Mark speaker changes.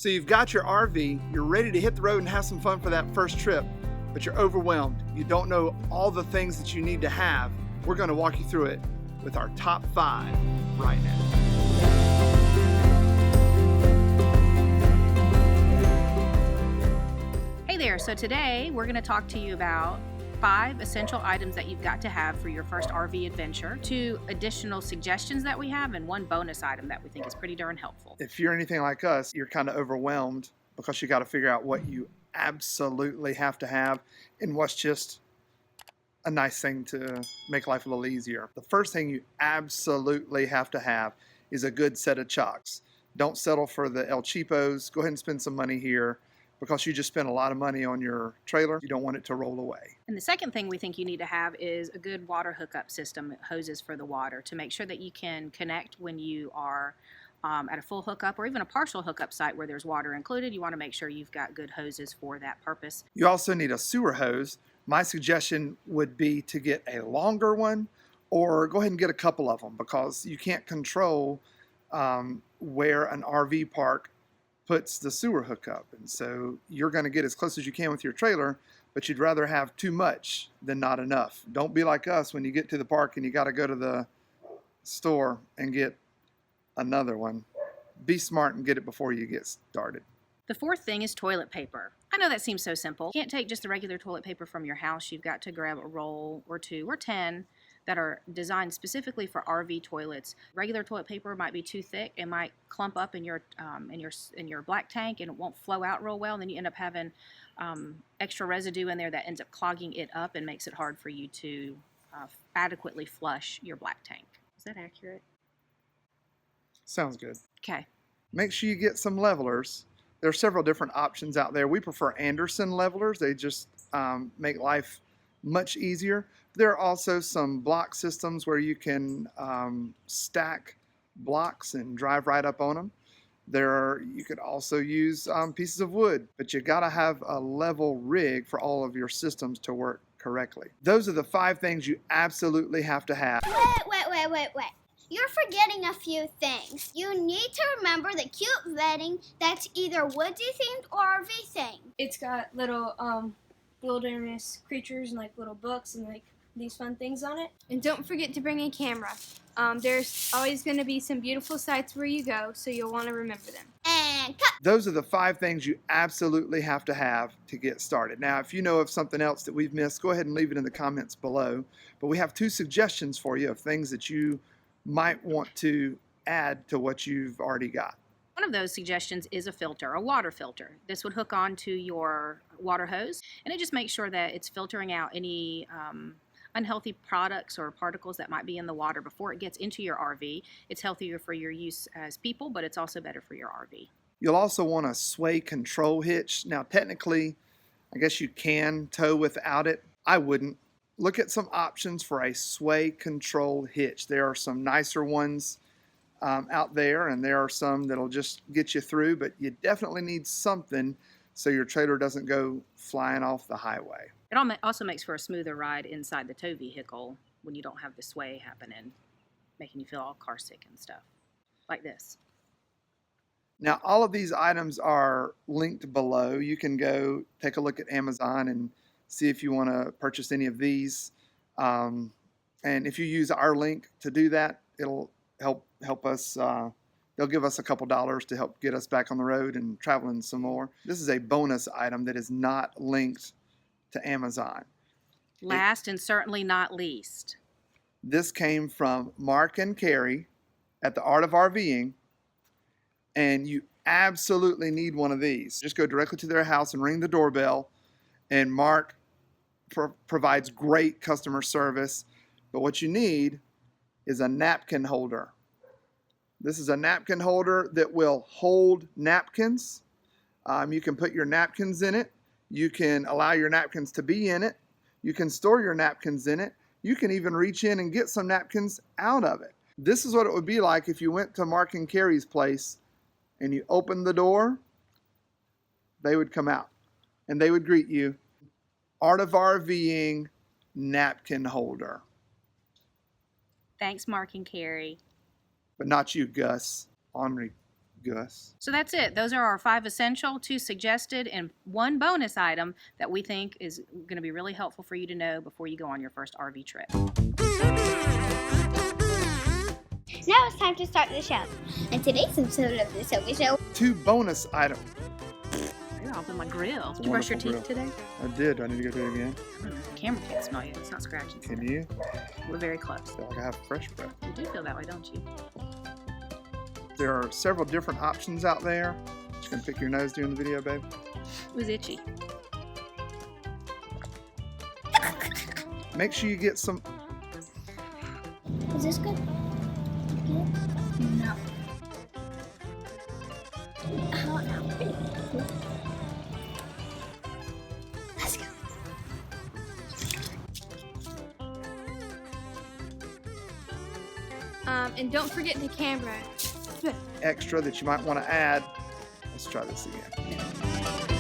Speaker 1: So you've got your RV, you're ready to hit the road and have some fun for that first trip, but you're overwhelmed. You don't know all the things that you need to have. We're going to walk you through it with our top 5 right now.
Speaker 2: Hey there, so today we're going to talk to you about 5 essential items that you've got to have for your first RV adventure, 2 additional suggestions that we have, and 1 bonus item that we think is pretty darn helpful.
Speaker 1: If you're anything like us, you're kind of overwhelmed because you got to figure out what you absolutely have to have and what's just a nice thing to make life a little easier. The first thing you absolutely have to have is a good set of chocks. Don't settle for the El Cheapos. Go ahead and spend some money here, because you just spent a lot of money on your trailer. You don't want it to roll away.
Speaker 2: And the second thing we think you need to have is a good water hookup system, hoses for the water, to make sure that you can connect when you are at a full hookup or even a partial hookup site where there's water included. You want to make sure you've got good hoses for that purpose.
Speaker 1: You also need a sewer hose. My suggestion would be to get a longer one, or go ahead and get a couple of them, because you can't control where an RV park puts the sewer hookup, and so you're going to get as close as you can with your trailer, but you'd rather have too much than not enough. Don't be like us when you get to the park and you got to go to the store and get another one. Be smart and get it before you get started.
Speaker 2: The fourth thing is toilet paper. I know that seems so simple. You can't take just the regular toilet paper from your house. You've got to grab a roll or 2 or 10 that are designed specifically for RV toilets. Regular toilet paper might be too thick. It might clump up in your black tank and it won't flow out real well. And then you end up having extra residue in there that ends up clogging it up and makes it hard for you to adequately flush your black tank. Is that accurate?
Speaker 1: Sounds good.
Speaker 2: Okay.
Speaker 1: Make sure you get some levelers. There are several different options out there. We prefer Anderson levelers. They just make life much easier. There are also some block systems where you can stack blocks and drive right up on them. You could also use pieces of wood, but you got to have a level rig for all of your systems to work correctly. Those are the 5 things you absolutely have to have.
Speaker 3: Wait. You're forgetting a few things. You need to remember the cute bedding that's either woodsy themed or RV themed.
Speaker 4: It's got little wilderness creatures and like little books and like these fun things on it. And don't forget to bring a camera. There's always going to be some beautiful sites where you go, so you'll want to remember them.
Speaker 3: And cut!
Speaker 1: Those are the 5 things you absolutely have to get started. Now, if you know of something else that we've missed, go ahead and leave it in the comments below. But we have 2 suggestions for you of things that you might want to add to what you've already got.
Speaker 2: One of those suggestions is a filter, a water filter. This would hook onto your water hose, and it just makes sure that it's filtering out any unhealthy products or particles that might be in the water before it gets into your RV. It's healthier for your use as people, but it's also better for your RV.
Speaker 1: You'll also want a sway control hitch. Now, technically, I guess you can tow without it. I wouldn't. Look at some options for a sway control hitch. There are some nicer ones out there, and there are some that'll just get you through, but you definitely need something so your trailer doesn't go flying off the highway.
Speaker 2: It also makes for a smoother ride inside the tow vehicle when you don't have the sway happening, making you feel all car sick and stuff, like this.
Speaker 1: Now, all of these items are linked below. You can go take a look at Amazon and see if you want to purchase any of these. And if you use our link to do that, it'll help us. They'll give us a couple dollars to help get us back on the road and traveling some more. This is a bonus item that is not linked to Amazon.
Speaker 2: Last and certainly not least.
Speaker 1: This came from Mark and Carrie at the Art of RVing, and you absolutely need one of these. Just go directly to their house and ring the doorbell, and Mark provides great customer service. But what you need is a napkin holder. This is a napkin holder that will hold napkins. You can put your napkins in it. You can allow your napkins to be in it. You can store your napkins in it. You can even reach in and get some napkins out of it. This is what it would be like if you went to Mark and Carrie's place and you opened the door. They would come out and they would greet you. Art of RVing napkin holder.
Speaker 2: Thanks, Mark and Carrie.
Speaker 1: But not you, Gus. Gus.
Speaker 2: So that's it. Those are our 5 essential, 2 suggested, and 1 bonus item that we think is going to be really helpful for you to know before you go on your first RV trip.
Speaker 3: Now it's time to start the show. And today's episode of the Sophie Show.
Speaker 1: 2 bonus items.
Speaker 2: You're off in my grill.
Speaker 1: It's a
Speaker 2: Did you brush your
Speaker 1: wonderful
Speaker 2: teeth today?
Speaker 1: I did. Do I need to go do it again?
Speaker 2: The camera can't smell you. It's not scratching.
Speaker 1: Can you?
Speaker 2: We're very close.
Speaker 1: I feel like I have fresh breath.
Speaker 2: You do feel that way, don't you?
Speaker 1: There are several different options out there. Just gonna pick your nose during the video, babe.
Speaker 2: It was itchy.
Speaker 1: Make sure you get some.
Speaker 3: Is this good? No. Oh, no. Let's go.
Speaker 4: And don't forget the camera.
Speaker 1: Extra that you might want to add. Let's try this again.